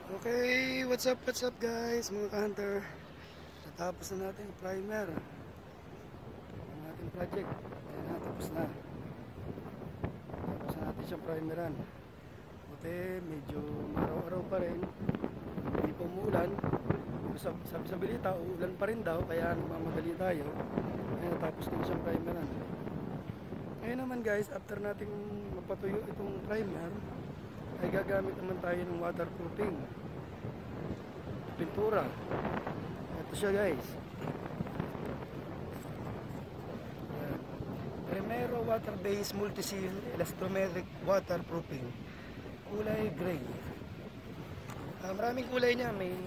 Okay, what's up guys, mga ka-hunter. Natapos na natin yung primer ang ating project. Ayan, natapos na. Tapos na natin siyang primeran. Buti, medyo araw-araw pa rin. Hindi pa umuulan. Sabi sa balita, uulan pa rin daw, kaya nagmamadali tayo. Ayan, natapos din siyang primeran. Ngayon naman guys, after nating mapatuyo itong primer, ay gagamit naman tayo ng waterproofing pintura. Ito siya guys. Primero water-based multi-seal elastomeric waterproofing, kulay gray. Maraming kulay niya, may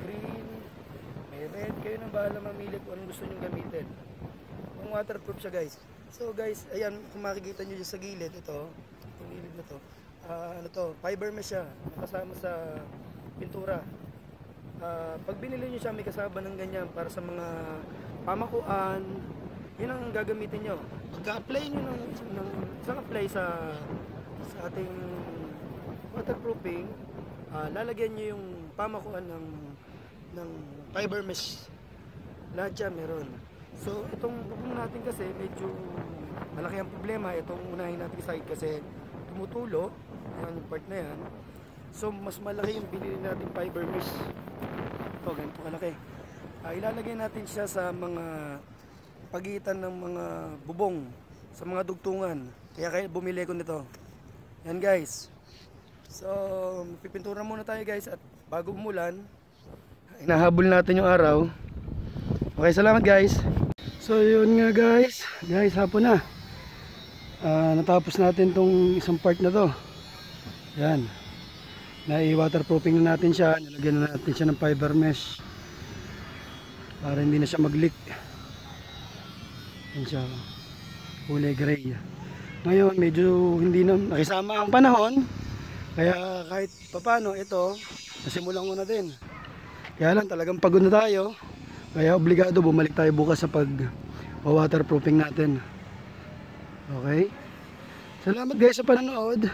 green, may red. Kayo nang bahala mamili kung anong gusto nyo gamitin. Ang waterproof siya guys. So guys, ayan, kung makikita nyo sa gilid, itong gilid na to, ano to, fiber mesh siya, nakasama sa pintura. Pag binili nyo siya, may kasama ng ganyan para sa mga pamakuan. Yun ang gagamitin nyo. Pagka-apply nyo ng isang apply sa ating waterproofing, lalagyan nyo yung pamakuan ng fiber mesh. Lahat siya meron. So itong bubong natin kasi medyo malaki ang problema. Itong unahin natin side kasi tumutulo. Yan yung part na yan. So mas malaki yung binili natin fiber mesh. Ito, ganito kalaki. Ilalagay natin siya sa mga pagitan ng mga bubong, sa mga dugtungan. Kaya bumili ko nito. Yan guys. So pipintura muna tayo guys, at bago umulan, hinahabol natin yung araw. Okay, salamat guys. So yun nga guys, hapon na. Natapos natin tong isang part na to. Yan. Nai-waterproofing na natin siya. Nilagyan na natin siya ng fiber mesh para hindi na siya mag-leak. Yan siya, kulay gray. Ngayon medyo hindi na nakisama ang panahon, kaya kahit papano ito nasimulan ko na din. Kaya lang talagang pagod na tayo, kaya obligado bumalik tayo bukas sa waterproofing natin. Okay, salamat guys sa panonood.